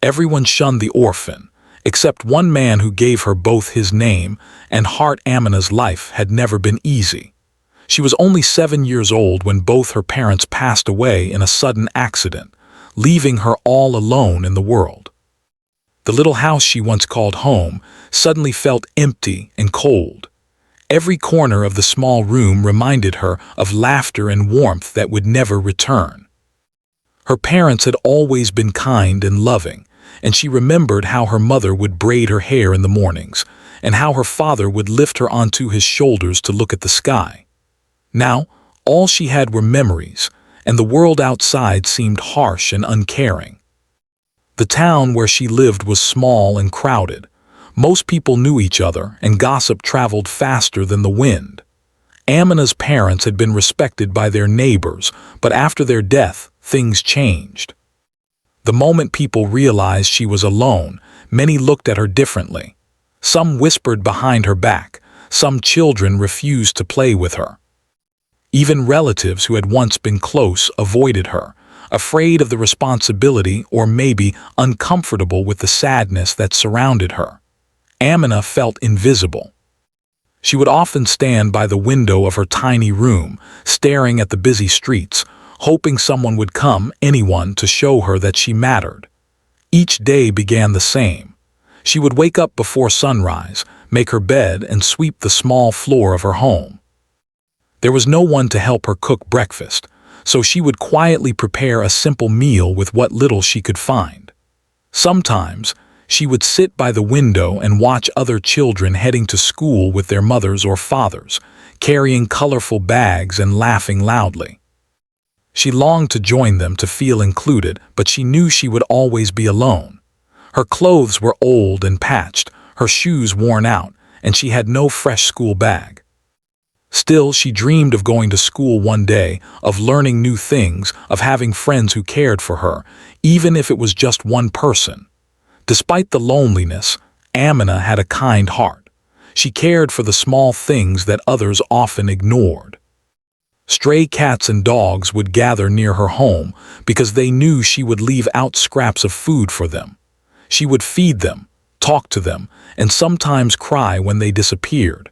Everyone shunned the orphan, except one man who gave her both his name and heart. Amina's life had never been easy. She was only 7 years old when both her parents passed away in a sudden accident, leaving her all alone in the world. The little house she once called home suddenly felt empty and cold. Every corner of the small room reminded her of laughter and warmth that would never return. Her parents had always been kind and loving, and she remembered how her mother would braid her hair in the mornings, and how her father would lift her onto his shoulders to look at the sky. Now, all she had were memories, and the world outside seemed harsh and uncaring. The town where she lived was small and crowded. Most people knew each other, and gossip traveled faster than the wind. Amina's parents had been respected by their neighbors, but after their death, things changed. The moment people realized she was alone, many looked at her differently. Some whispered behind her back, some children refused to play with her. Even relatives who had once been close avoided her, afraid of the responsibility or maybe uncomfortable with the sadness that surrounded her. Amina felt invisible. She would often stand by the window of her tiny room, staring at the busy streets, hoping someone would come, anyone, to show her that she mattered. Each day began the same. She would wake up before sunrise, make her bed, and sweep the small floor of her home. There was no one to help her cook breakfast, so she would quietly prepare a simple meal with what little she could find. Sometimes, she would sit by the window and watch other children heading to school with their mothers or fathers, carrying colorful bags and laughing loudly. She longed to join them, to feel included, but she knew she would always be alone. Her clothes were old and patched, her shoes worn out, and she had no fresh school bag. Still, she dreamed of going to school one day, of learning new things, of having friends who cared for her, even if it was just one person. Despite the loneliness, Amina had a kind heart. She cared for the small things that others often ignored. Stray cats and dogs would gather near her home because they knew she would leave out scraps of food for them. She would feed them, talk to them, and sometimes cry when they disappeared.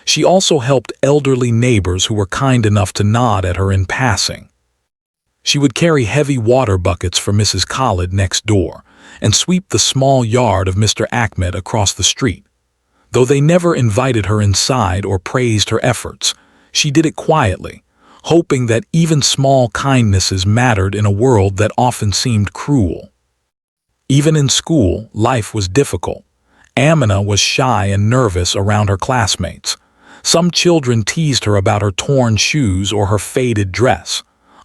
She also helped elderly neighbors who were kind enough to nod at her in passing. She would carry heavy water buckets for Mrs. Khalid next door and sweep the small yard of Mr. Ahmed across the street. Though they never invited her inside or praised her efforts, she did it quietly, hoping that even small kindnesses mattered in a world that often seemed cruel. Even in school, life was difficult. Amina was shy and nervous around her classmates. Some children teased her about her torn shoes or her faded dress.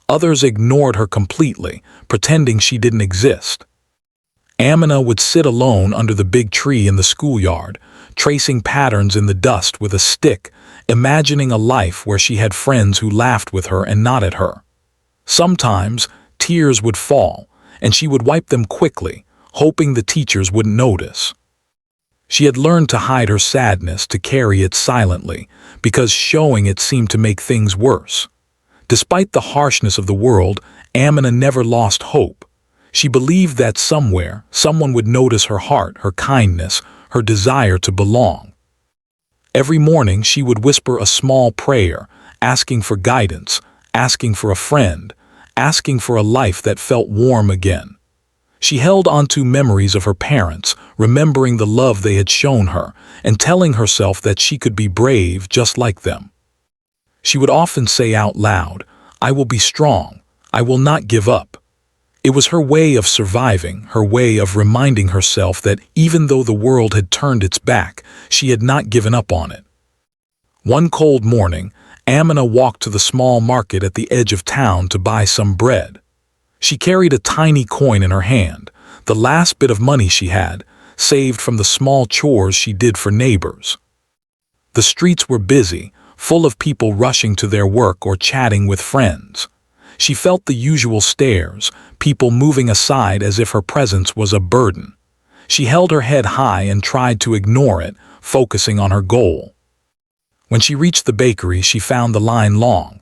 Others ignored her completely, pretending she didn't exist. Amina would sit alone under the big tree in the schoolyard, tracing patterns in the dust with a stick, imagining a life where she had friends who laughed with her and not at her. Sometimes, tears would fall, and she would wipe them quickly, hoping the teachers wouldn't notice. She had learned to hide her sadness, to carry it silently, because showing it seemed to make things worse. Despite the harshness of the world, Amina never lost hope. She believed that somewhere, someone would notice her heart, her kindness, her desire to belong. Every morning she would whisper a small prayer, asking for guidance, asking for a friend, asking for a life that felt warm again. She held onto memories of her parents, remembering the love they had shown her, and telling herself that she could be brave just like them. She would often say out loud, "I will be strong. I will not give up." It was her way of surviving, her way of reminding herself that even though the world had turned its back, she had not given up on it. One cold morning, Amina walked to the small market at the edge of town to buy some bread. She carried a tiny coin in her hand, the last bit of money she had, saved from the small chores she did for neighbors. The streets were busy, full of people rushing to their work or chatting with friends. She felt the usual stares, people moving aside as if her presence was a burden. She held her head high and tried to ignore it, focusing on her goal. When she reached the bakery, she found the line long.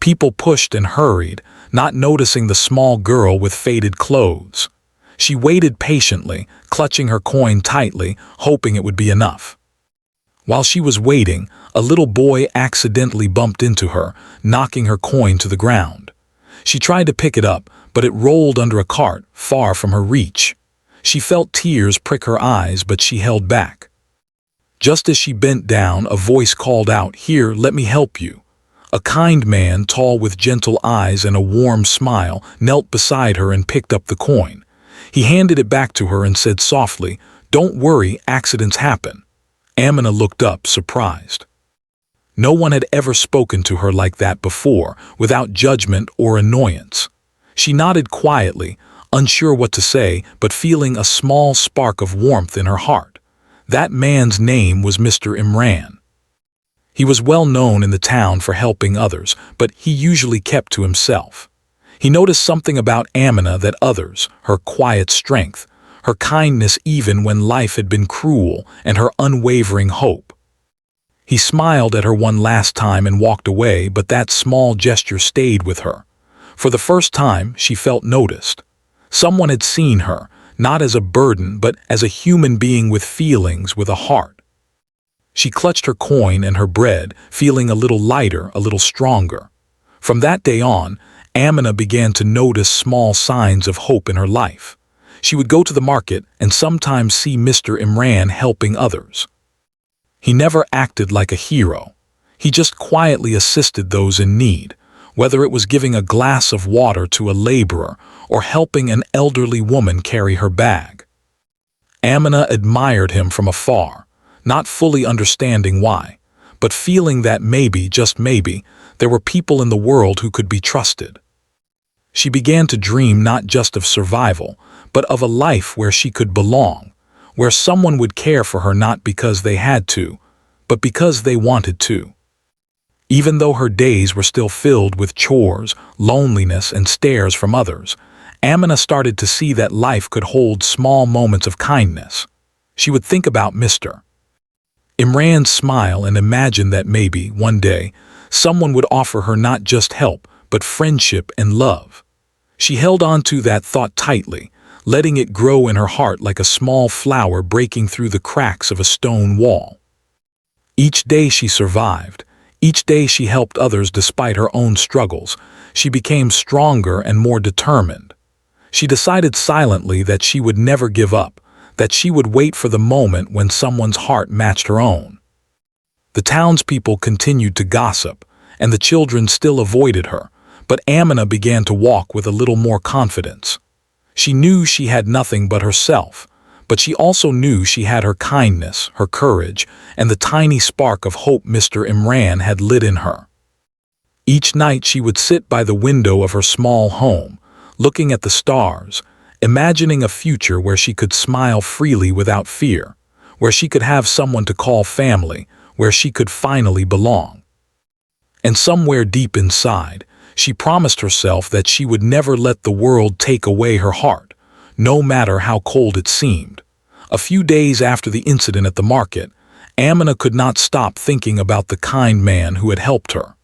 People pushed and hurried, not noticing the small girl with faded clothes. She waited patiently, clutching her coin tightly, hoping it would be enough. While she was waiting, a little boy accidentally bumped into her, knocking her coin to the ground. She tried to pick it up, but it rolled under a cart, far from her reach. She felt tears prick her eyes, but she held back. Just as she bent down, a voice called out, "Here, let me help you." A kind man, tall with gentle eyes and a warm smile, knelt beside her and picked up the coin. He handed it back to her and said softly, "Don't worry, accidents happen." Amina looked up, surprised. No one had ever spoken to her like that before, without judgment or annoyance. She nodded quietly, unsure what to say, but feeling a small spark of warmth in her heart. That man's name was Mr. Imran. He was well known in the town for helping others, but he usually kept to himself. He noticed something about Amina that others, her quiet strength, her kindness even when life had been cruel, and her unwavering hope. He smiled at her one last time and walked away, but that small gesture stayed with her. For the first time, she felt noticed. Someone had seen her, not as a burden, but as a human being with feelings, with a heart. She clutched her coin and her bread, feeling a little lighter, a little stronger. From that day on, Amina began to notice small signs of hope in her life. She would go to the market and sometimes see Mr. Imran helping others. He never acted like a hero. He just quietly assisted those in need, whether it was giving a glass of water to a laborer or helping an elderly woman carry her bag. Amina admired him from afar, not fully understanding why, but feeling that maybe, just maybe, there were people in the world who could be trusted. She began to dream not just of survival, but of a life where she could belong, where someone would care for her not because they had to, but because they wanted to. Even though her days were still filled with chores, loneliness, and stares from others, Amina started to see that life could hold small moments of kindness. She would think about Mr. Imran's smile and imagine that maybe, one day, someone would offer her not just help, but friendship and love. She held on to that thought tightly, letting it grow in her heart like a small flower breaking through the cracks of a stone wall. Each day she survived. Each day she helped others despite her own struggles. She became stronger and more determined. She decided silently that she would never give up, that she would wait for the moment when someone's heart matched her own. The townspeople continued to gossip, and the children still avoided her, but Amina began to walk with a little more confidence. She knew she had nothing but herself, but she also knew she had her kindness, her courage, and the tiny spark of hope Mr. Imran had lit in her. Each night she would sit by the window of her small home, looking at the stars, imagining a future where she could smile freely without fear, where she could have someone to call family, where she could finally belong. And somewhere deep inside, she promised herself that she would never let the world take away her heart, no matter how cold it seemed. A few days after the incident at the market, Amina could not stop thinking about the kind man who had helped her.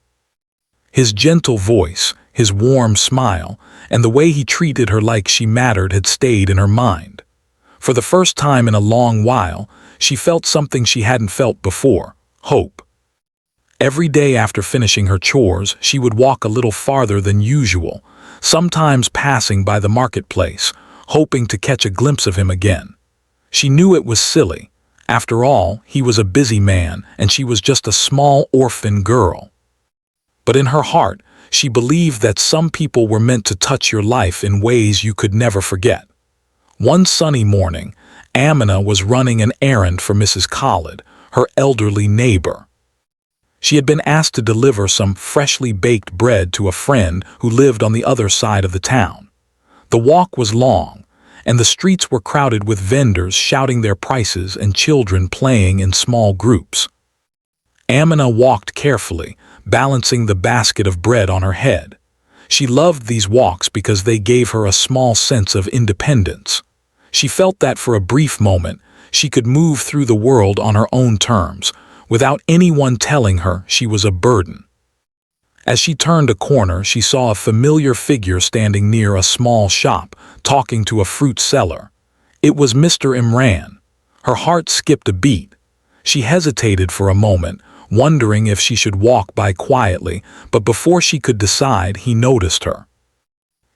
His gentle voice, his warm smile, and the way he treated her like she mattered had stayed in her mind. For the first time in a long while, she felt something she hadn't felt before: hope. Every day after finishing her chores, she would walk a little farther than usual, sometimes passing by the marketplace, hoping to catch a glimpse of him again. She knew it was silly. After all, he was a busy man, and she was just a small orphan girl. But in her heart, she believed that some people were meant to touch your life in ways you could never forget. One sunny morning, Amina was running an errand for Mrs. Khalid, her elderly neighbor. She had been asked to deliver some freshly baked bread to a friend who lived on the other side of the town. The walk was long, and the streets were crowded with vendors shouting their prices and children playing in small groups. Amina walked carefully, balancing the basket of bread on her head. She loved these walks because they gave her a small sense of independence. She felt that for a brief moment, she could move through the world on her own terms, without anyone telling her she was a burden. As she turned a corner, she saw a familiar figure standing near a small shop, talking to a fruit seller. It was Mr. Imran. Her heart skipped a beat. She hesitated for a moment, wondering if she should walk by quietly, but before she could decide, he noticed her.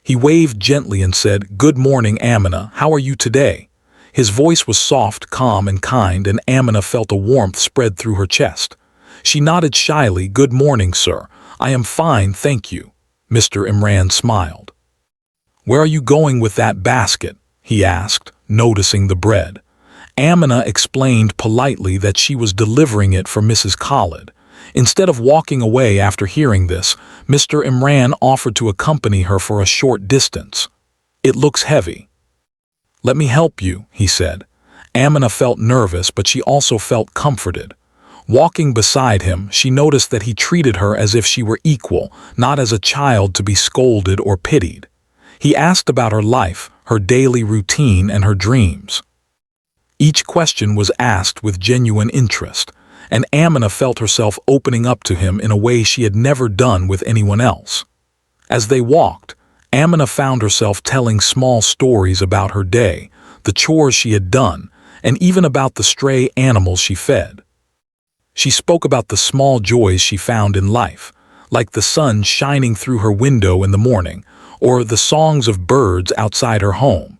He waved gently and said, "Good morning, Amina. How are you today?" His voice was soft, calm, and kind, and Amina felt a warmth spread through her chest. She nodded shyly, "Good morning, sir. I am fine, thank you." Mr. Imran smiled. "Where are you going with that basket?" he asked, noticing the bread. Amina explained politely that she was delivering it for Mrs. Khalid. Instead of walking away after hearing this, Mr. Imran offered to accompany her for a short distance. "It looks heavy." "Let me help you," he said. Amina felt nervous, but she also felt comforted. Walking beside him, she noticed that he treated her as if she were equal, not as a child to be scolded or pitied. He asked about her life, her daily routine, and her dreams. Each question was asked with genuine interest, and Amina felt herself opening up to him in a way she had never done with anyone else. As they walked, Amina found herself telling small stories about her day, the chores she had done, and even about the stray animals she fed. She spoke about the small joys she found in life, like the sun shining through her window in the morning, or the songs of birds outside her home.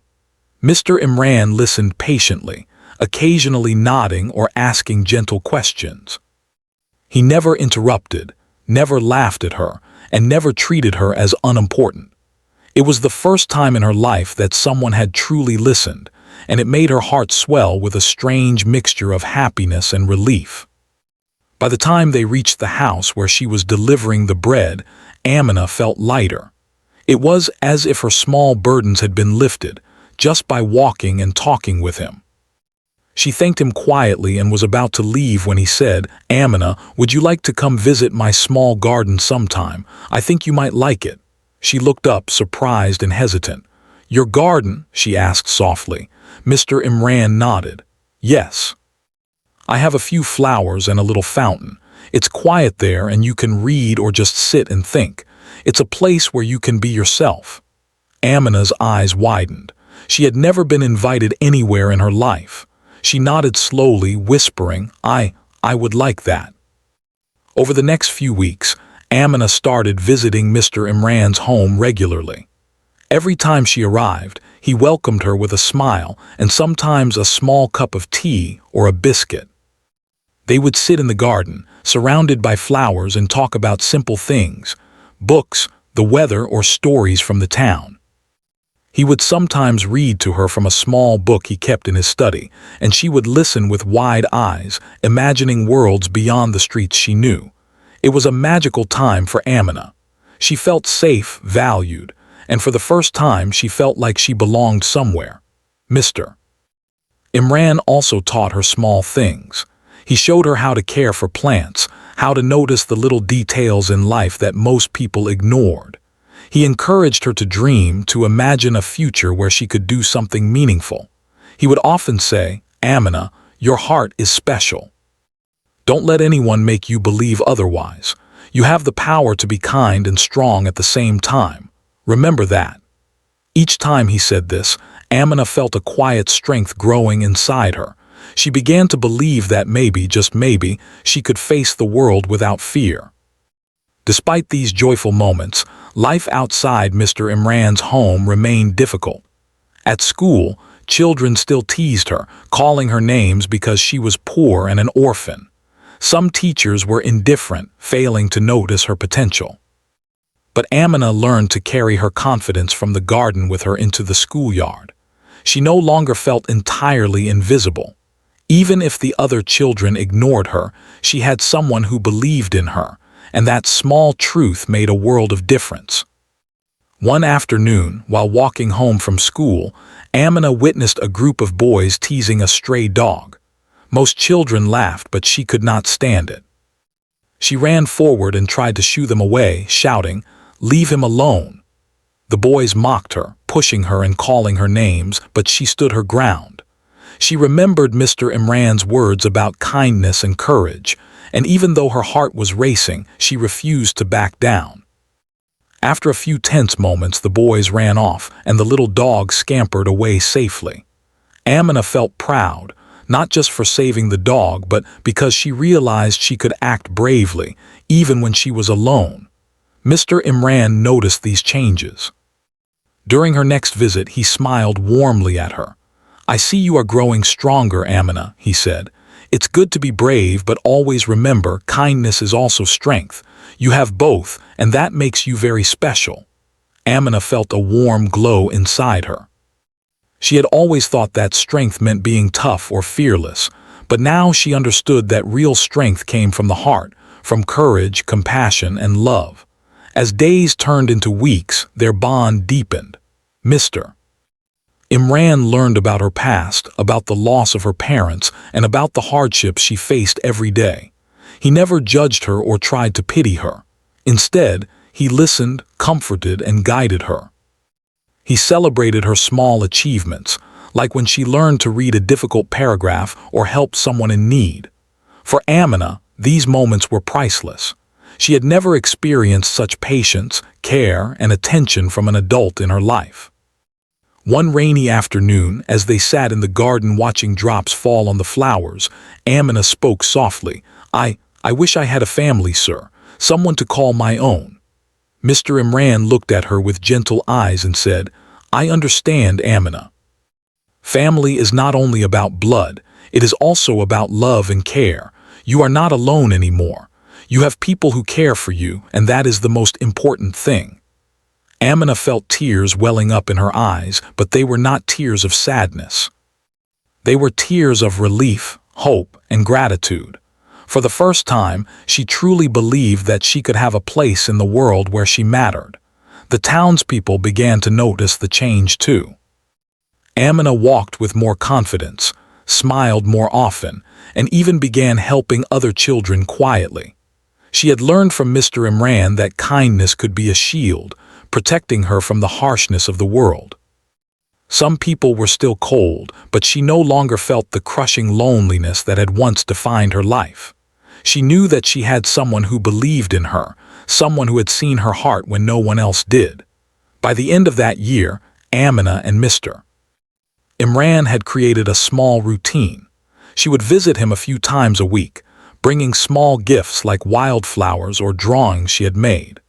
Mr. Imran listened patiently, occasionally nodding or asking gentle questions. He never interrupted, never laughed at her, and never treated her as unimportant. It was the first time in her life that someone had truly listened, and it made her heart swell with a strange mixture of happiness and relief. By the time they reached the house where she was delivering the bread, Amina felt lighter. It was as if her small burdens had been lifted, just by walking and talking with him. She thanked him quietly and was about to leave when he said, "Amina, would you like to come visit my small garden sometime? I think you might like it." She looked up, surprised and hesitant. "Your garden?" she asked softly. Mr. Imran nodded. "Yes. I have a few flowers and a little fountain. It's quiet there and you can read or just sit and think. It's a place where you can be yourself." Amina's eyes widened. She had never been invited anywhere in her life. She nodded slowly, whispering, I would like that." Over the next few weeks, Amina started visiting Mr. Imran's home regularly. Every time she arrived, he welcomed her with a smile and sometimes a small cup of tea or a biscuit. They would sit in the garden, surrounded by flowers, and talk about simple things, books, the weather, or stories from the town. He would sometimes read to her from a small book he kept in his study, and she would listen with wide eyes, imagining worlds beyond the streets she knew. It was a magical time for Amina. She felt safe, valued, and for the first time she felt like she belonged somewhere. Mr. Imran also taught her small things. He showed her how to care for plants, how to notice the little details in life that most people ignored. He encouraged her to dream, to imagine a future where she could do something meaningful. He would often say, "Amina, your heart is special. Don't let anyone make you believe otherwise. You have the power to be kind and strong at the same time. Remember that." Each time he said this, Amina felt a quiet strength growing inside her. She began to believe that maybe, just maybe, she could face the world without fear. Despite these joyful moments, life outside Mr. Imran's home remained difficult. At school, children still teased her, calling her names because she was poor and an orphan. Some teachers were indifferent, failing to notice her potential. But Amina learned to carry her confidence from the garden with her into the schoolyard. She no longer felt entirely invisible. Even if the other children ignored her, she had someone who believed in her, and that small truth made a world of difference. One afternoon, while walking home from school, Amina witnessed a group of boys teasing a stray dog. Most children laughed, but she could not stand it. She ran forward and tried to shoo them away, shouting, "Leave him alone." The boys mocked her, pushing her and calling her names, but she stood her ground. She remembered Mr. Imran's words about kindness and courage, and even though her heart was racing, she refused to back down. After a few tense moments, the boys ran off, and the little dog scampered away safely. Amina felt proud, not just for saving the dog, but because she realized she could act bravely, even when she was alone. Mr. Imran noticed these changes. During her next visit, he smiled warmly at her. "I see you are growing stronger, Amina," he said. "It's good to be brave, but always remember, kindness is also strength. You have both, and that makes you very special." Amina felt a warm glow inside her. She had always thought that strength meant being tough or fearless, but now she understood that real strength came from the heart, from courage, compassion, and love. As days turned into weeks, their bond deepened. Mr. Imran learned about her past, about the loss of her parents, and about the hardships she faced every day. He never judged her or tried to pity her. Instead, he listened, comforted, and guided her. He celebrated her small achievements, like when she learned to read a difficult paragraph or help someone in need. For Amina, these moments were priceless. She had never experienced such patience, care, and attention from an adult in her life. One rainy afternoon, as they sat in the garden watching drops fall on the flowers, Amina spoke softly. I wish I had a family, sir, someone to call my own." Mr. Imran looked at her with gentle eyes and said, "I understand, Amina. Family is not only about blood, it is also about love and care. You are not alone anymore. You have people who care for you, and that is the most important thing." Amina felt tears welling up in her eyes, but they were not tears of sadness. They were tears of relief, hope, and gratitude. For the first time, she truly believed that she could have a place in the world where she mattered. The townspeople began to notice the change too. Amina walked with more confidence, smiled more often, and even began helping other children quietly. She had learned from Mr. Imran that kindness could be a shield, protecting her from the harshness of the world. Some people were still cold, but she no longer felt the crushing loneliness that had once defined her life. She knew that she had someone who believed in her, someone who had seen her heart when no one else did. By the end of that year, Amina and Mr. Imran had created a small routine. She would visit him a few times a week, bringing small gifts like wildflowers or drawings she had made.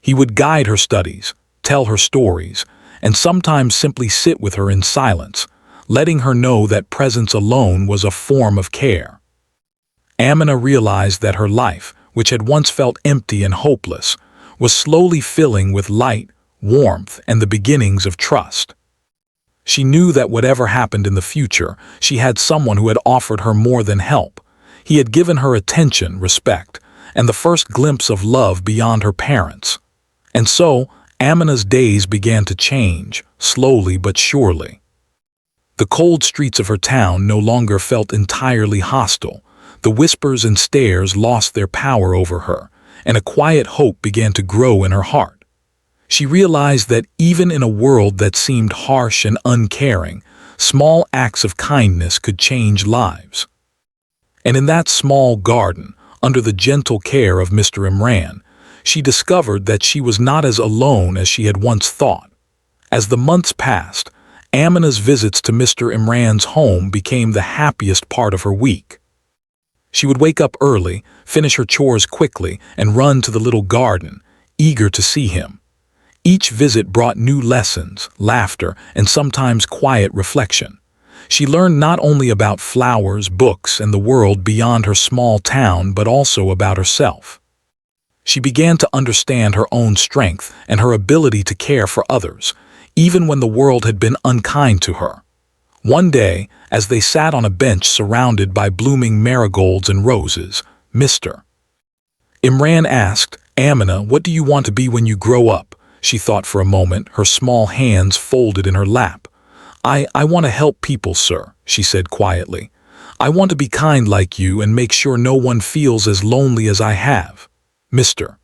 He would guide her studies, tell her stories, and sometimes simply sit with her in silence, letting her know that presence alone was a form of care. Amina realized that her life, which had once felt empty and hopeless, was slowly filling with light, warmth, and the beginnings of trust. She knew that whatever happened in the future, she had someone who had offered her more than help. He had given her attention, respect, and the first glimpse of love beyond her parents. And so, Amina's days began to change, slowly but surely. The cold streets of her town no longer felt entirely hostile. The whispers and stares lost their power over her, and a quiet hope began to grow in her heart. She realized that even in a world that seemed harsh and uncaring, small acts of kindness could change lives. And in that small garden, under the gentle care of Mr. Imran, she discovered that she was not as alone as she had once thought. As the months passed, Amina's visits to Mr. Imran's home became the happiest part of her week. She would wake up early, finish her chores quickly, and run to the little garden, eager to see him. Each visit brought new lessons, laughter, and sometimes quiet reflection. She learned not only about flowers, books, and the world beyond her small town, but also about herself. She began to understand her own strength and her ability to care for others, even when the world had been unkind to her. One day, as they sat on a bench surrounded by blooming marigolds and roses, Mr. Imran asked, "Amina, what do you want to be when you grow up?" She thought for a moment, her small hands folded in her lap. I want to help people, sir," she said quietly. "I want to be kind like you and make sure no one feels as lonely as I have." Mr.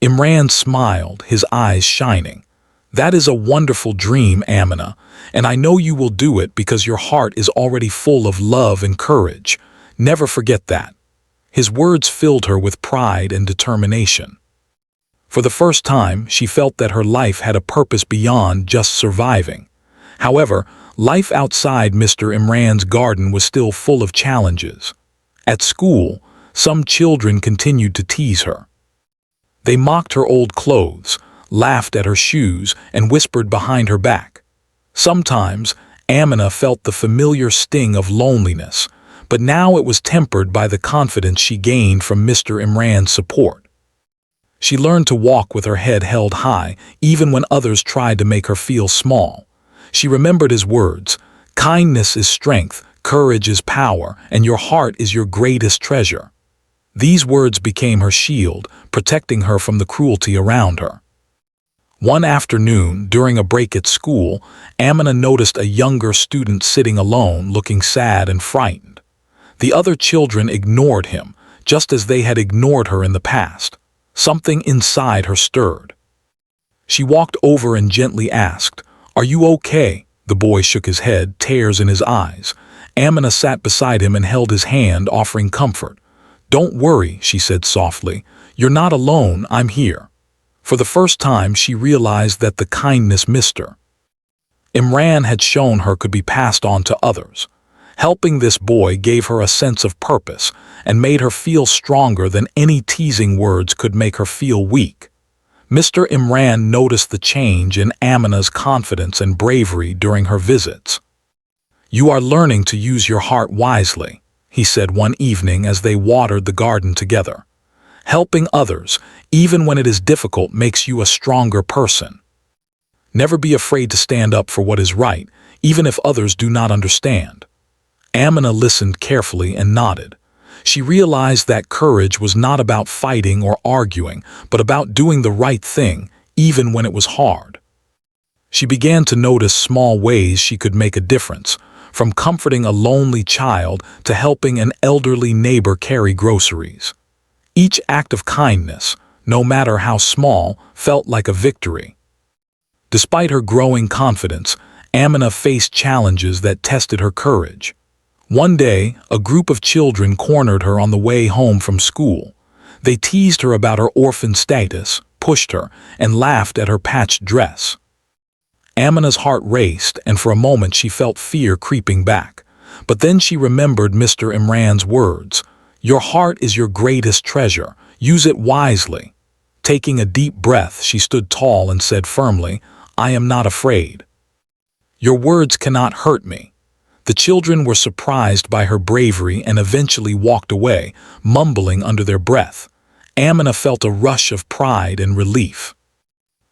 Imran smiled, his eyes shining. "That is a wonderful dream, Amina, and I know you will do it because your heart is already full of love and courage. Never forget that." His words filled her with pride and determination. For the first time, she felt that her life had a purpose beyond just surviving. However, life outside Mr. Imran's garden was still full of challenges. At school, some children continued to tease her. They mocked her old clothes, laughed at her shoes, and whispered behind her back. Sometimes, Amina felt the familiar sting of loneliness, but now it was tempered by the confidence she gained from Mr. Imran's support. She learned to walk with her head held high, even when others tried to make her feel small. She remembered his words, "Kindness is strength, courage is power, and your heart is your greatest treasure." These words became her shield, protecting her from the cruelty around her. One afternoon, during a break at school, Amina noticed a younger student sitting alone, looking sad and frightened. The other children ignored him, just as they had ignored her in the past. Something inside her stirred. She walked over and gently asked, "Are you okay?" The boy shook his head, tears in his eyes. Amina sat beside him and held his hand, offering comfort. "Don't worry," she said softly. "You're not alone, I'm here." For the first time, she realized that the kindness missed her. Imran had shown her could be passed on to others. Helping this boy gave her a sense of purpose and made her feel stronger than any teasing words could make her feel weak. Mr. Imran noticed the change in Amina's confidence and bravery during her visits. "You are learning to use your heart wisely," he said one evening as they watered the garden together. "Helping others, even when it is difficult, makes you a stronger person. Never be afraid to stand up for what is right, even if others do not understand." Amina listened carefully and nodded. She realized that courage was not about fighting or arguing, but about doing the right thing, even when it was hard. She began to notice small ways she could make a difference, from comforting a lonely child to helping an elderly neighbor carry groceries. Each act of kindness, no matter how small, felt like a victory. Despite her growing confidence, Amina faced challenges that tested her courage. One day, a group of children cornered her on the way home from school. They teased her about her orphan status, pushed her, and laughed at her patched dress. Amina's heart raced, and for a moment she felt fear creeping back. But then she remembered Mr. Imran's words, "Your heart is your greatest treasure. Use it wisely." Taking a deep breath, she stood tall and said firmly, "I am not afraid. Your words cannot hurt me." The children were surprised by her bravery and eventually walked away, mumbling under their breath. Amina felt a rush of pride and relief.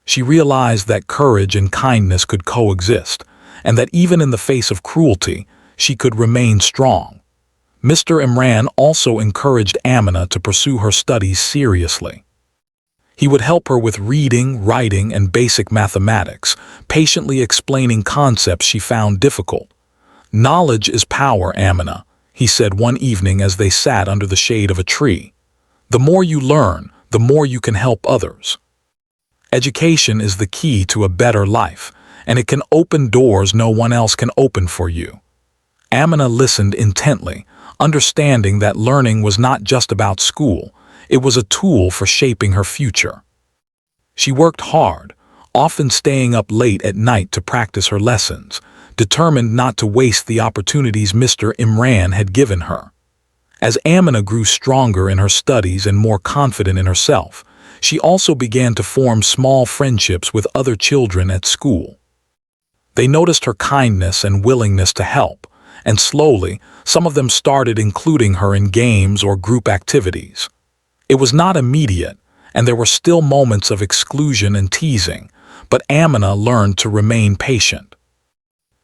She realized that courage and kindness could coexist, and that even in the face of cruelty, she could remain strong. Mr. Imran also encouraged Amina to pursue her studies seriously. He would help her with reading, writing, and basic mathematics, patiently explaining concepts she found difficult. "Knowledge is power, Amina," he said one evening as they sat under the shade of a tree. "The more you learn, the more you can help others. Education is the key to a better life, and it can open doors no one else can open for you." Amina listened intently, understanding that learning was not just about school, it was a tool for shaping her future. She worked hard, often staying up late at night to practice her lessons, determined not to waste the opportunities Mr. Imran had given her. As Amina grew stronger in her studies and more confident in herself, she also began to form small friendships with other children at school. They noticed her kindness and willingness to help, and slowly, some of them started including her in games or group activities. It was not immediate, and there were still moments of exclusion and teasing, but Amina learned to remain patient.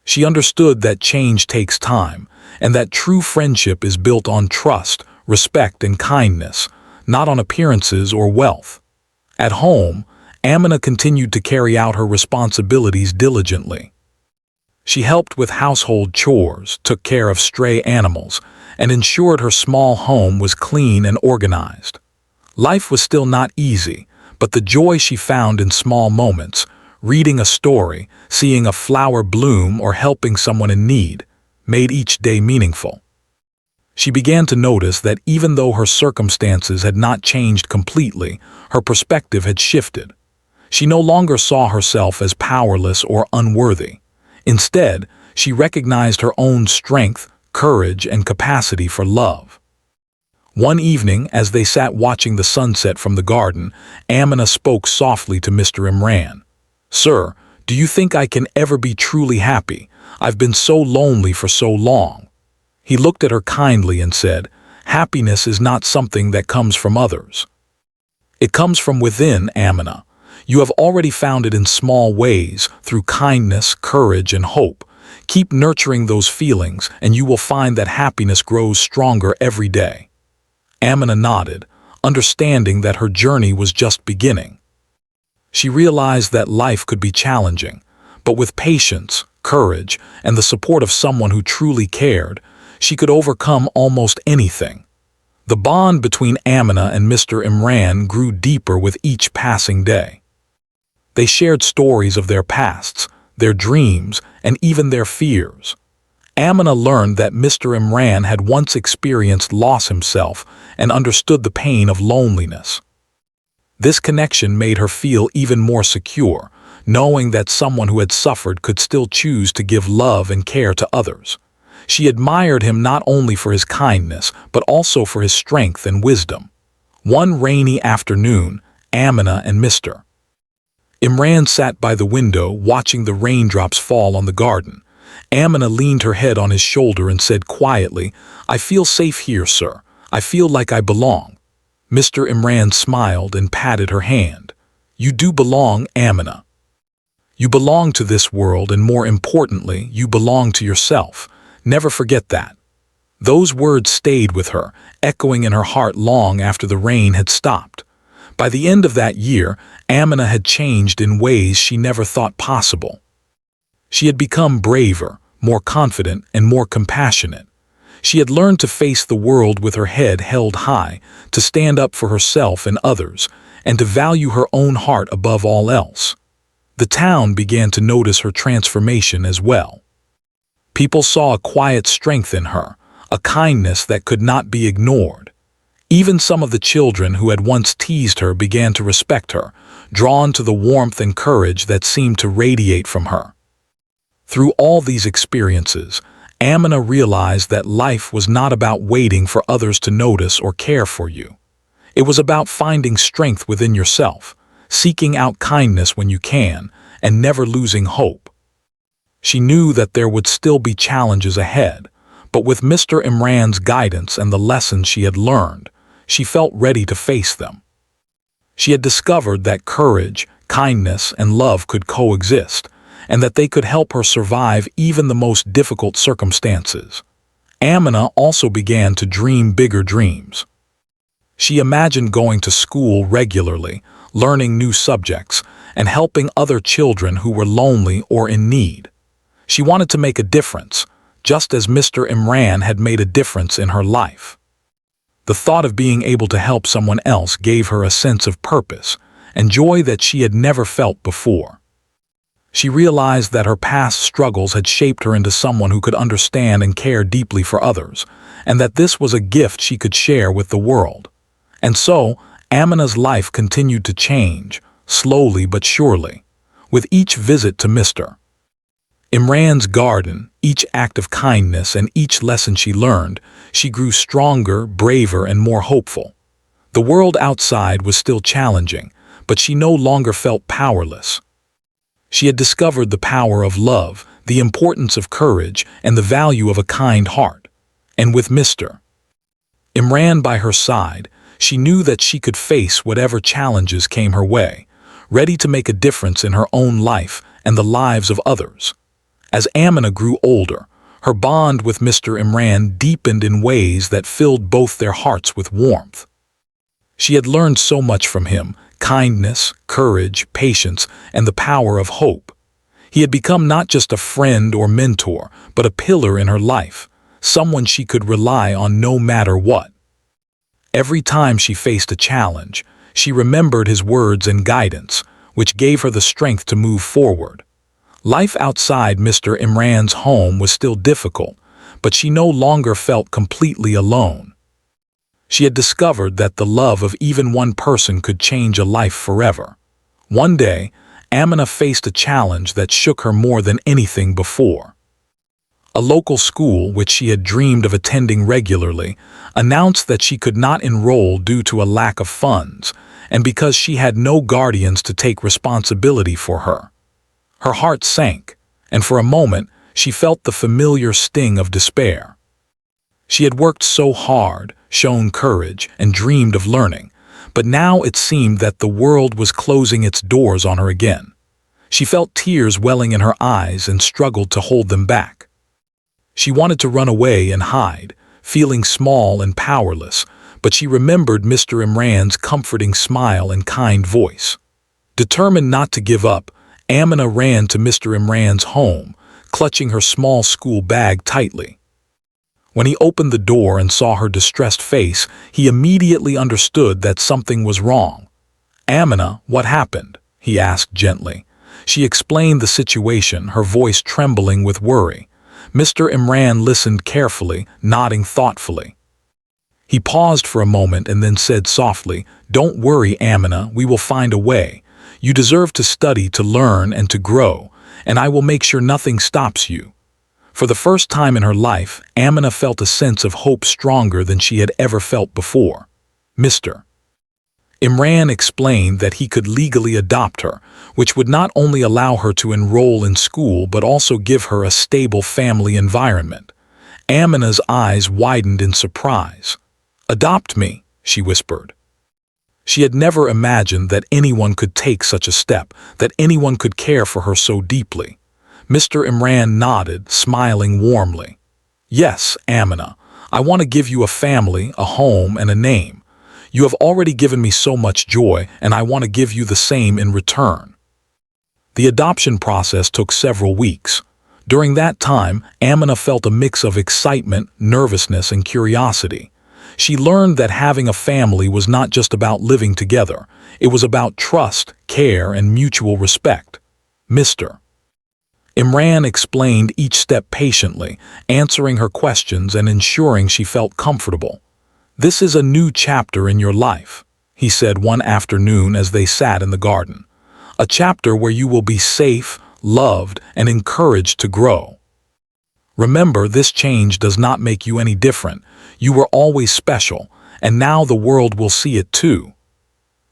She understood that change takes time, and that true friendship is built on trust, respect, and kindness, not on appearances or wealth. At home, Amina continued to carry out her responsibilities diligently. She helped with household chores, took care of stray animals, and ensured her small home was clean and organized. Life was still not easy, but the joy she found in small moments, reading a story, seeing a flower bloom, or helping someone in need, made each day meaningful. She began to notice that even though her circumstances had not changed completely, her perspective had shifted. She no longer saw herself as powerless or unworthy. Instead, she recognized her own strength, courage, and capacity for love. One evening, as they sat watching the sunset from the garden, Amina spoke softly to Mr. Imran. "Sir, do you think I can ever be truly happy? I've been so lonely for so long." He looked at her kindly and said, "Happiness is not something that comes from others. It comes from within, Amina. You have already found it in small ways, through kindness, courage, and hope. Keep nurturing those feelings, and you will find that happiness grows stronger every day." Amina nodded, understanding that her journey was just beginning. She realized that life could be challenging, but with patience, courage, and the support of someone who truly cared, she could overcome almost anything. The bond between Amina and Mr. Imran grew deeper with each passing day. They shared stories of their pasts, their dreams, and even their fears. Amina learned that Mr. Imran had once experienced loss himself and understood the pain of loneliness. This connection made her feel even more secure, knowing that someone who had suffered could still choose to give love and care to others. She admired him not only for his kindness, but also for his strength and wisdom. One rainy afternoon, Amina and Mr. Imran sat by the window watching the raindrops fall on the garden. Amina leaned her head on his shoulder and said quietly, "I feel safe here, sir. I feel like I belong." Mr. Imran smiled and patted her hand. "You do belong, Amina. You belong to this world, and more importantly, you belong to yourself. Never forget that." Those words stayed with her, echoing in her heart long after the rain had stopped. By the end of that year, Amina had changed in ways she never thought possible. She had become braver, more confident, and more compassionate. She had learned to face the world with her head held high, to stand up for herself and others, and to value her own heart above all else. The town began to notice her transformation as well. People saw a quiet strength in her, a kindness that could not be ignored. Even some of the children who had once teased her began to respect her, drawn to the warmth and courage that seemed to radiate from her. Through all these experiences, Amina realized that life was not about waiting for others to notice or care for you. It was about finding strength within yourself, seeking out kindness when you can, and never losing hope. She knew that there would still be challenges ahead, but with Mr. Imran's guidance and the lessons she had learned, she felt ready to face them. She had discovered that courage, kindness, and love could coexist, and that they could help her survive even the most difficult circumstances. Amina also began to dream bigger dreams. She imagined going to school regularly, learning new subjects, and helping other children who were lonely or in need. She wanted to make a difference, just as Mr. Imran had made a difference in her life. The thought of being able to help someone else gave her a sense of purpose and joy that she had never felt before. She realized that her past struggles had shaped her into someone who could understand and care deeply for others, and that this was a gift she could share with the world. And so, Amina's life continued to change, slowly but surely, with each visit to Mr. Imran's garden, each act of kindness, and each lesson she learned, she grew stronger, braver, and more hopeful. The world outside was still challenging, but she no longer felt powerless. She had discovered the power of love, the importance of courage, and the value of a kind heart. And with Mr. Imran by her side, she knew that she could face whatever challenges came her way, ready to make a difference in her own life and the lives of others. As Amina grew older, her bond with Mr. Imran deepened in ways that filled both their hearts with warmth. She had learned so much from him: kindness, courage, patience, and the power of hope. He had become not just a friend or mentor, but a pillar in her life, someone she could rely on no matter what. Every time she faced a challenge, she remembered his words and guidance, which gave her the strength to move forward. Life outside Mr. Imran's home was still difficult, but she no longer felt completely alone. She had discovered that the love of even one person could change a life forever. One day, Amina faced a challenge that shook her more than anything before. A local school, which she had dreamed of attending regularly, announced that she could not enroll due to a lack of funds, and because she had no guardians to take responsibility for her. Her heart sank, and for a moment she felt the familiar sting of despair. She had worked so hard, shown courage, and dreamed of learning, but now it seemed that the world was closing its doors on her again. She felt tears welling in her eyes and struggled to hold them back. She wanted to run away and hide, feeling small and powerless, but she remembered Mr. Imran's comforting smile and kind voice. Determined not to give up, Amina ran to Mr. Imran's home, clutching her small school bag tightly. When he opened the door and saw her distressed face, he immediately understood that something was wrong. "Amina, what happened?" he asked gently. She explained the situation, her voice trembling with worry. Mr. Imran listened carefully, nodding thoughtfully. He paused for a moment and then said softly, "Don't worry, Amina, we will find a way. You deserve to study, to learn, and to grow, and I will make sure nothing stops you." For the first time in her life, Amina felt a sense of hope stronger than she had ever felt before. Mr. Imran explained that he could legally adopt her, which would not only allow her to enroll in school but also give her a stable family environment. Amina's eyes widened in surprise. "Adopt me," she whispered. She had never imagined that anyone could take such a step, that anyone could care for her so deeply. Mr. Imran nodded, smiling warmly. "Yes, Amina, I want to give you a family, a home, and a name. You have already given me so much joy, and I want to give you the same in return." The adoption process took several weeks. During that time, Amina felt a mix of excitement, nervousness, and curiosity. She learned that having a family was not just about living together. It was about trust, care, and mutual respect. Mr. Imran explained each step patiently, answering her questions and ensuring she felt comfortable. "This is a new chapter in your life," he said one afternoon as they sat in the garden. "A chapter where you will be safe, loved, and encouraged to grow. Remember, this change does not make you any different. You were always special, and now the world will see it too."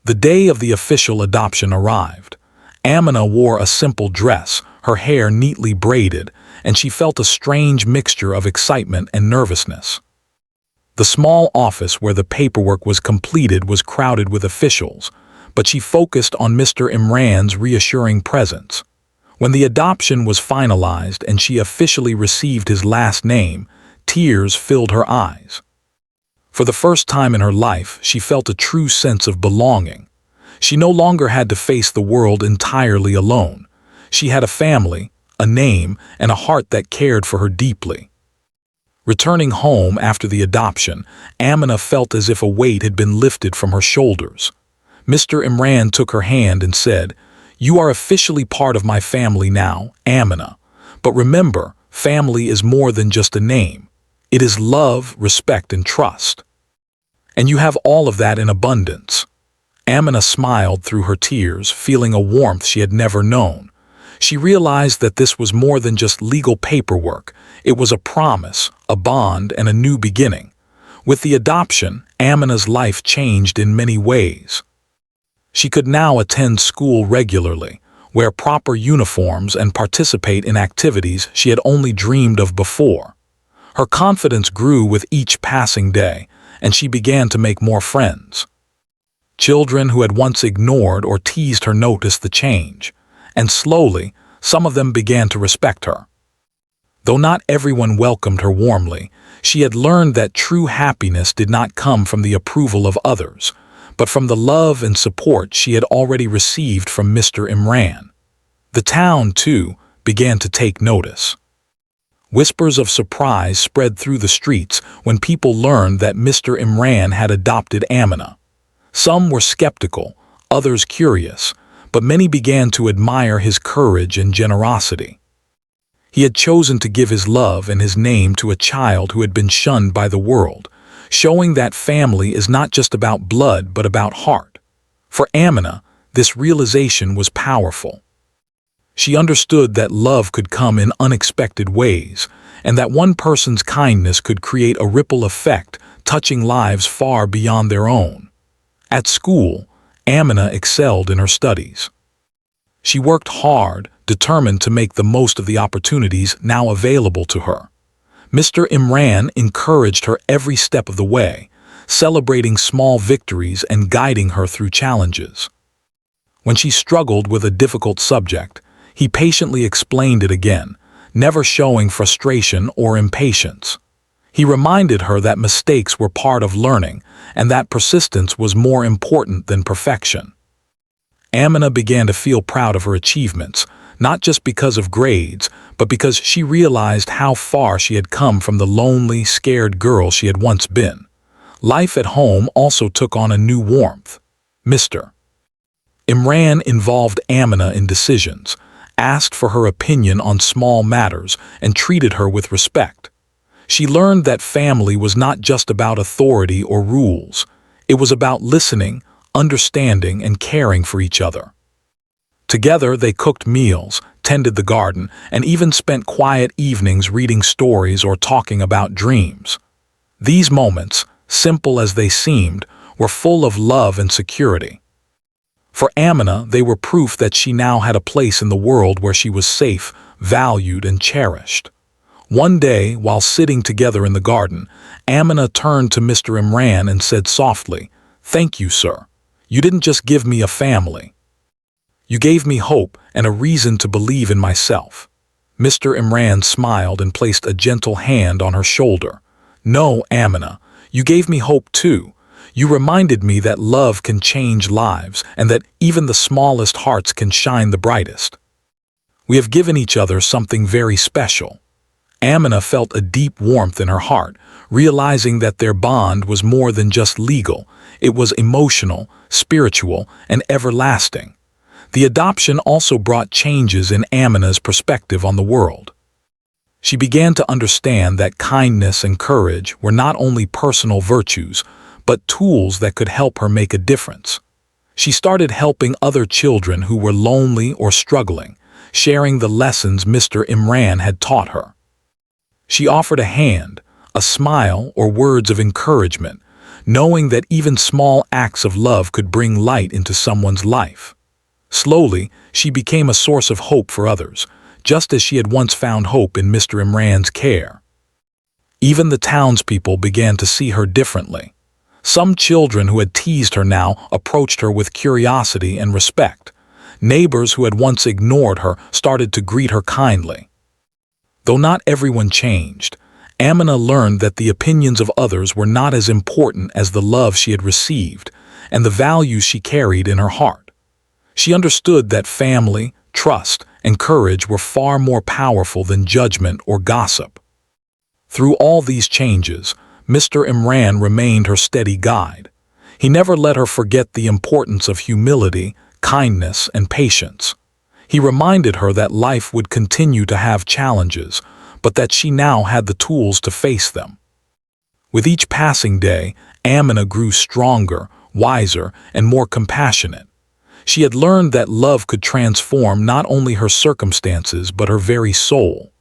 The day of the official adoption arrived. Amina wore a simple dress, her hair neatly braided, and she felt a strange mixture of excitement and nervousness. The small office where the paperwork was completed was crowded with officials, but she focused on Mr. Imran's reassuring presence. When the adoption was finalized and she officially received his last name, tears filled her eyes. For the first time in her life, she felt a true sense of belonging. She no longer had to face the world entirely alone. She had a family, a name, and a heart that cared for her deeply. Returning home after the adoption, Amina felt as if a weight had been lifted from her shoulders. Mr. Imran took her hand and said, "You are officially part of my family now, Amina. But remember, family is more than just a name. It is love, respect, and trust. And you have all of that in abundance." Amina smiled through her tears, feeling a warmth she had never known. She realized that this was more than just legal paperwork. It was a promise, a bond, and a new beginning. With the adoption, Amina's life changed in many ways. She could now attend school regularly, wear proper uniforms, and participate in activities she had only dreamed of before. Her confidence grew with each passing day, and she began to make more friends. Children who had once ignored or teased her noticed the change, and slowly, some of them began to respect her. Though not everyone welcomed her warmly, she had learned that true happiness did not come from the approval of others, but from the love and support she had already received from Mr. Imran. The town, too, began to take notice. Whispers of surprise spread through the streets when people learned that Mr. Imran had adopted Amina. Some were skeptical, others curious, but many began to admire his courage and generosity. He had chosen to give his love and his name to a child who had been shunned by the world, showing that family is not just about blood but about heart. For Amina, this realization was powerful. She understood that love could come in unexpected ways, and that one person's kindness could create a ripple effect, touching lives far beyond their own. At school, Amina excelled in her studies. She worked hard, determined to make the most of the opportunities now available to her. Mr. Imran encouraged her every step of the way, celebrating small victories and guiding her through challenges. When she struggled with a difficult subject, he patiently explained it again, never showing frustration or impatience. He reminded her that mistakes were part of learning and that persistence was more important than perfection. Amina began to feel proud of her achievements, not just because of grades, but because she realized how far she had come from the lonely, scared girl she had once been. Life at home also took on a new warmth. Mr. Imran involved Amina in decisions, asked for her opinion on small matters, and treated her with respect. She learned that family was not just about authority or rules. It was about listening, understanding, and caring for each other. Together they cooked meals, tended the garden, and even spent quiet evenings reading stories or talking about dreams. These moments, simple as they seemed, were full of love and security. For Amina, they were proof that she now had a place in the world where she was safe, valued, and cherished. One day, while sitting together in the garden, Amina turned to Mr. Imran and said softly, "Thank you, sir. You didn't just give me a family. You gave me hope and a reason to believe in myself." Mr. Imran smiled and placed a gentle hand on her shoulder. "No, Amina, you gave me hope too. You reminded me that love can change lives and that even the smallest hearts can shine the brightest. We have given each other something very special." Amina felt a deep warmth in her heart, realizing that their bond was more than just legal. It was emotional, spiritual, and everlasting. The adoption also brought changes in Amina's perspective on the world. She began to understand that kindness and courage were not only personal virtues, but tools that could help her make a difference. She started helping other children who were lonely or struggling, sharing the lessons Mr. Imran had taught her. She offered a hand, a smile, or words of encouragement, knowing that even small acts of love could bring light into someone's life. Slowly, she became a source of hope for others, just as she had once found hope in Mr. Imran's care. Even the townspeople began to see her differently. Some children who had teased her now approached her with curiosity and respect. Neighbors who had once ignored her started to greet her kindly. Though not everyone changed, Amina learned that the opinions of others were not as important as the love she had received and the values she carried in her heart. She understood that family, trust, and courage were far more powerful than judgment or gossip. Through all these changes, Mr. Imran remained her steady guide. He never let her forget the importance of humility, kindness, and patience. He reminded her that life would continue to have challenges, but that she now had the tools to face them. With each passing day, Amina grew stronger, wiser, and more compassionate. She had learned that love could transform not only her circumstances but her very soul.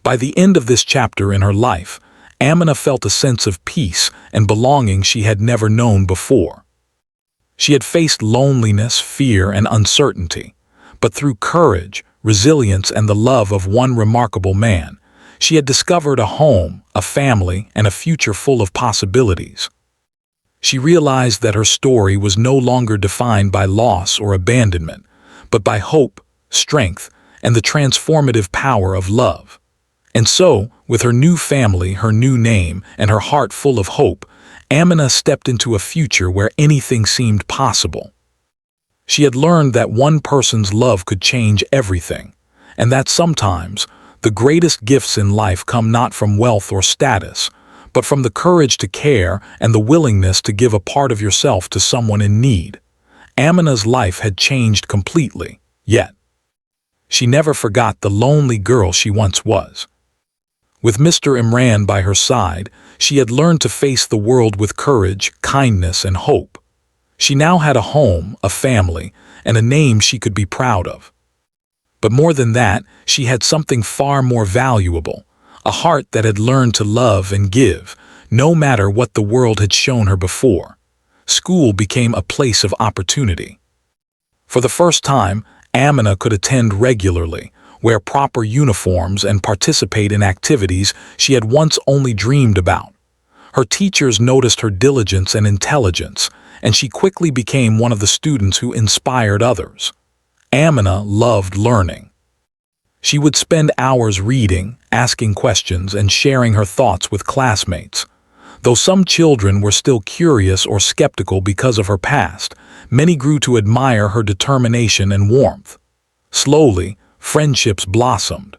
By the end of this chapter in her life, Amina felt a sense of peace and belonging she had never known before. She had faced loneliness, fear, and uncertainty, but through courage, resilience, and the love of one remarkable man, she had discovered a home, a family, and a future full of possibilities. She realized that her story was no longer defined by loss or abandonment, but by hope, strength, and the transformative power of love. And so, with her new family, her new name, and her heart full of hope, Amina stepped into a future where anything seemed possible. She had learned that one person's love could change everything, and that sometimes the greatest gifts in life come not from wealth or status, but from the courage to care and the willingness to give a part of yourself to someone in need. Amina's life had changed completely, yet She never forgot the lonely girl she once was. With Mr. Imran by her side, she had learned to face the world with courage, kindness, and hope. She now had a home, a family, and a name she could be proud of. But more than that, she had something far more valuable, a heart that had learned to love and give, no matter what the world had shown her before. School became a place of opportunity. For the first time, Amina could attend regularly, wear proper uniforms, and participate in activities she had once only dreamed about. Her teachers noticed her diligence and intelligence, and she quickly became one of the students who inspired others. Amina loved learning. She would spend hours reading, asking questions, and sharing her thoughts with classmates. Though some children were still curious or skeptical because of her past, many grew to admire her determination and warmth. Slowly, friendships blossomed.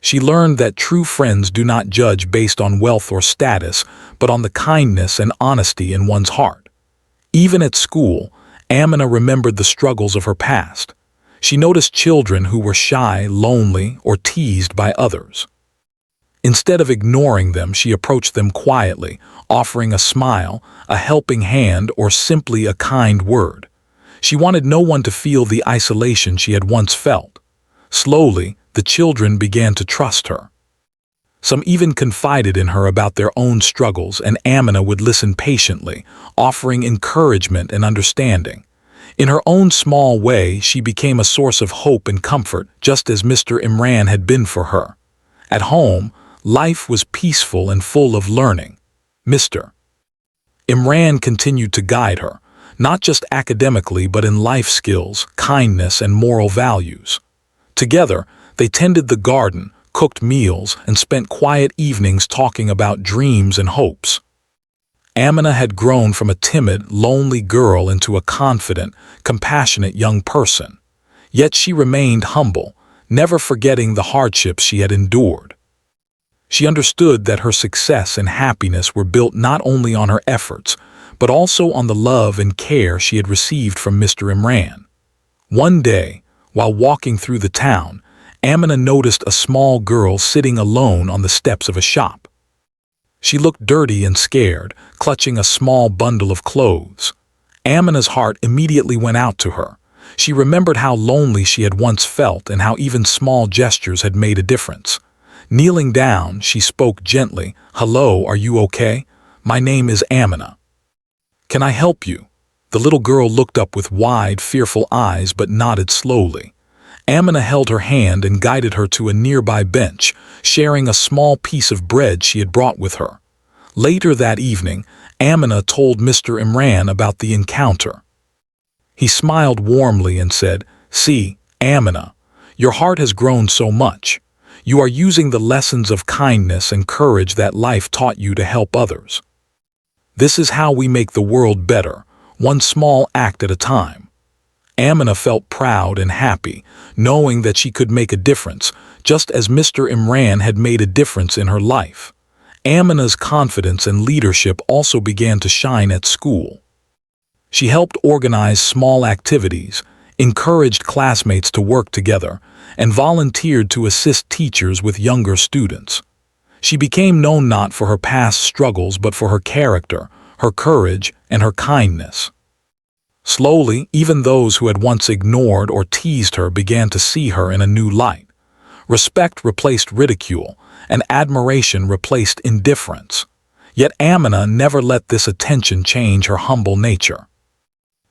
She learned that true friends do not judge based on wealth or status, but on the kindness and honesty in one's heart. Even at school, Amina remembered the struggles of her past. She noticed children who were shy, lonely, or teased by others. Instead of ignoring them, she approached them quietly, offering a smile, a helping hand, or simply a kind word. She wanted no one to feel the isolation she had once felt. Slowly, the children began to trust her. Some even confided in her about their own struggles, and Amina would listen patiently, offering encouragement and understanding. In her own small way, she became a source of hope and comfort, just as Mr. Imran had been for her. At home, life was peaceful and full of learning. Mr. Imran continued to guide her, not just academically but in life skills, kindness, and moral values. Together, they tended the garden, cooked meals, and spent quiet evenings talking about dreams and hopes. Amina had grown from a timid, lonely girl into a confident, compassionate young person. Yet she remained humble, never forgetting the hardships she had endured. She understood that her success and happiness were built not only on her efforts, but also on the love and care she had received from Mr. Imran. One day, while walking through the town, Amina noticed a small girl sitting alone on the steps of a shop. She looked dirty and scared, clutching a small bundle of clothes. Amina's heart immediately went out to her. She remembered how lonely she had once felt and how even small gestures had made a difference. Kneeling down, she spoke gently, "Hello, are you okay? My name is Amina. Can I help you?" The little girl looked up with wide, fearful eyes but nodded slowly. Amina held her hand and guided her to a nearby bench, sharing a small piece of bread she had brought with her. Later that evening, Amina told Mr. Imran about the encounter. He smiled warmly and said, "See, Amina, your heart has grown so much. You are using the lessons of kindness and courage that life taught you to help others. This is how we make the world better, one small act at a time." Amina felt proud and happy, knowing that she could make a difference, just as Mr. Imran had made a difference in her life. Amina's confidence and leadership also began to shine at school. She helped organize small activities, encouraged classmates to work together, and volunteered to assist teachers with younger students. She became known not for her past struggles but for her character, her courage, and her kindness. Slowly, even those who had once ignored or teased her began to see her in a new light. Respect replaced ridicule, and admiration replaced indifference. Yet Amina never let this attention change her humble nature.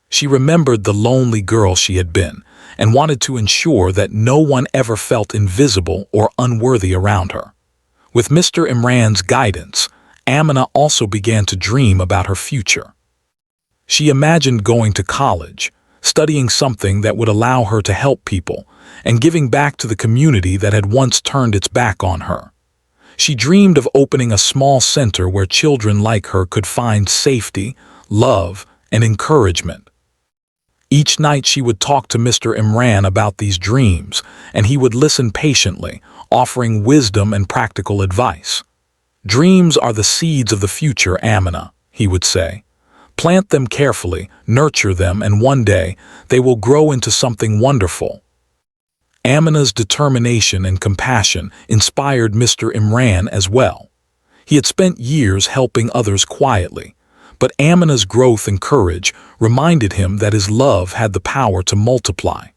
She remembered the lonely girl she had been, and wanted to ensure that no one ever felt invisible or unworthy around her. With Mr. Imran's guidance, Amina also began to dream about her future. She imagined going to college, studying something that would allow her to help people, and giving back to the community that had once turned its back on her. She dreamed of opening a small center where children like her could find safety, love, and encouragement. Each night she would talk to Mr. Imran about these dreams, and he would listen patiently, offering wisdom and practical advice. "Dreams are the seeds of the future, Amina," he would say. "Plant them carefully, nurture them, and one day they will grow into something wonderful." Amina's determination and compassion inspired Mr. Imran as well. He had spent years helping others quietly, but Amina's growth and courage reminded him that his love had the power to multiply.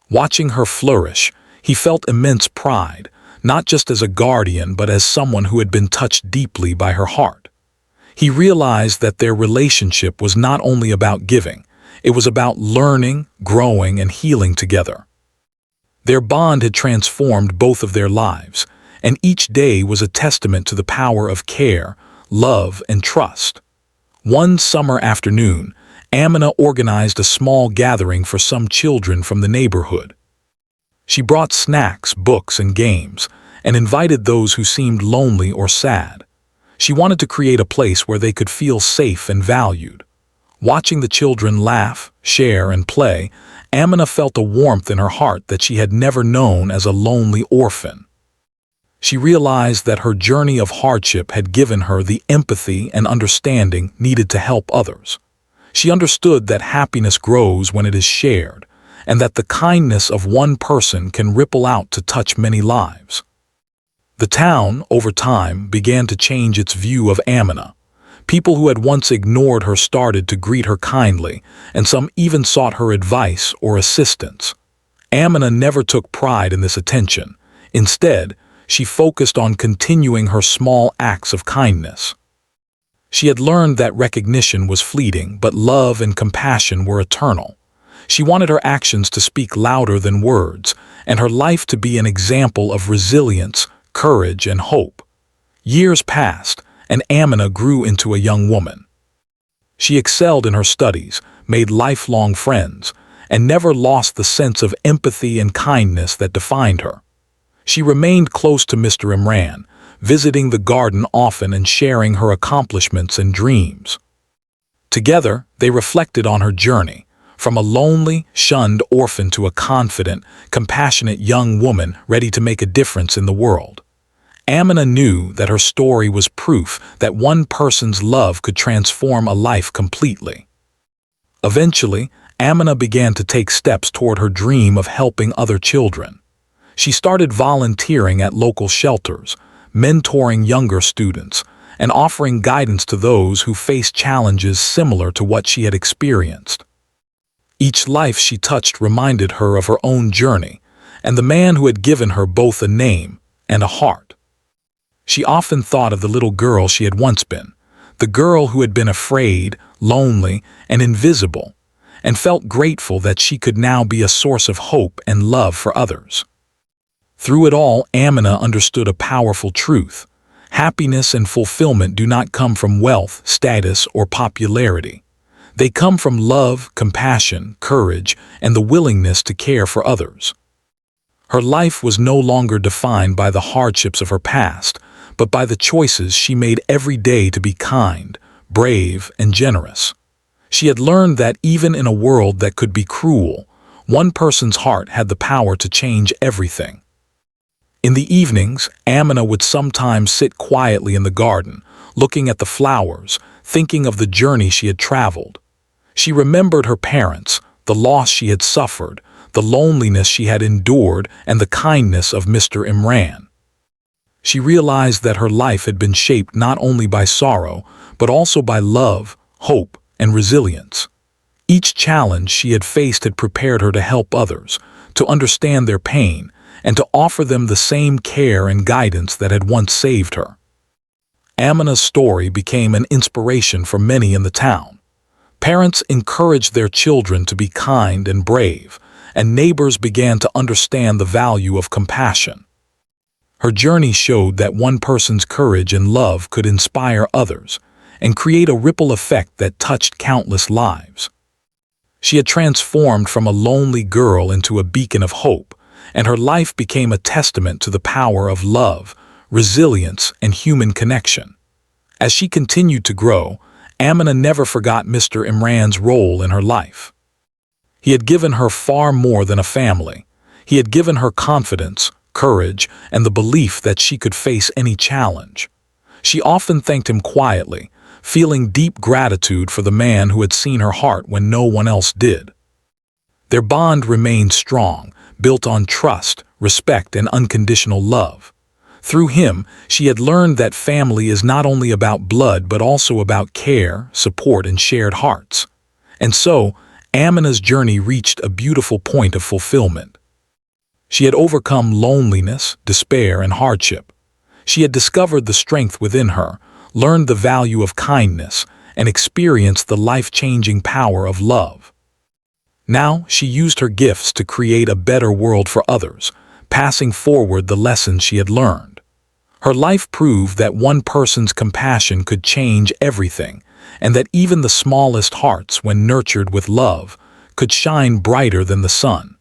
Watching her flourish, he felt immense pride, not just as a guardian but as someone who had been touched deeply by her heart. He realized that their relationship was not only about giving, it was about learning, growing, and healing together. Their bond had transformed both of their lives, and each day was a testament to the power of care, love, and trust. One summer afternoon, Amina organized a small gathering for some children from the neighborhood. She brought snacks, books, and games, and invited those who seemed lonely or sad. She wanted to create a place where they could feel safe and valued. Watching the children laugh, share, and play, Amina felt a warmth in her heart that she had never known as a lonely orphan. She realized that her journey of hardship had given her the empathy and understanding needed to help others. She understood that happiness grows when it is shared, and that the kindness of one person can ripple out to touch many lives. The town, over time, began to change its view of Amina. People who had once ignored her started to greet her kindly, and some even sought her advice or assistance. Amina never took pride in this attention. Instead, she focused on continuing her small acts of kindness. She had learned that recognition was fleeting, but love and compassion were eternal. She wanted her actions to speak louder than words, and her life to be an example of resilience, courage, and hope. Years passed, and Amina grew into a young woman. She excelled in her studies, made lifelong friends, and never lost the sense of empathy and kindness that defined her. She remained close to Mr. Imran, visiting the garden often and sharing her accomplishments and dreams. Together, they reflected on her journey, from a lonely, shunned orphan to a confident, compassionate young woman ready to make a difference in the world. Amina knew that her story was proof that one person's love could transform a life completely. Eventually, Amina began to take steps toward her dream of helping other children. She started volunteering at local shelters, mentoring younger students, and offering guidance to those who faced challenges similar to what she had experienced. Each life she touched reminded her of her own journey, and the man who had given her both a name and a heart. She often thought of the little girl she had once been, the girl who had been afraid, lonely, and invisible, and felt grateful that she could now be a source of hope and love for others. Through it all, Amina understood a powerful truth. Happiness and fulfillment do not come from wealth, status, or popularity. They come from love, compassion, courage, and the willingness to care for others. Her life was no longer defined by the hardships of her past, but by the choices she made every day to be kind, brave, and generous. She had learned that even in a world that could be cruel, one person's heart had the power to change everything. In the evenings, Amina would sometimes sit quietly in the garden, looking at the flowers, thinking of the journey she had traveled. She remembered her parents, the loss she had suffered, the loneliness she had endured, and the kindness of Mr. Imran. She realized that her life had been shaped not only by sorrow, but also by love, hope, and resilience. Each challenge she had faced had prepared her to help others, to understand their pain, and to offer them the same care and guidance that had once saved her. Amina's story became an inspiration for many in the town. Parents encouraged their children to be kind and brave, and neighbors began to understand the value of compassion. Her journey showed that one person's courage and love could inspire others and create a ripple effect that touched countless lives. She had transformed from a lonely girl into a beacon of hope, and her life became a testament to the power of love, resilience, and human connection. As she continued to grow, Amina never forgot Mr. Imran's role in her life. He had given her far more than a family. He had given her confidence, courage, and the belief that she could face any challenge. She often thanked him quietly, feeling deep gratitude for the man who had seen her heart when no one else did. Their bond remained strong, built on trust, respect, and unconditional love. Through him, she had learned that family is not only about blood but also about care, support, and shared hearts. And so, Amina's journey reached a beautiful point of fulfillment. She had overcome loneliness, despair, and hardship. She had discovered the strength within her, learned the value of kindness, and experienced the life-changing power of love. Now she used her gifts to create a better world for others, passing forward the lessons she had learned. Her life proved that one person's compassion could change everything, and that even the smallest hearts, when nurtured with love, could shine brighter than the sun.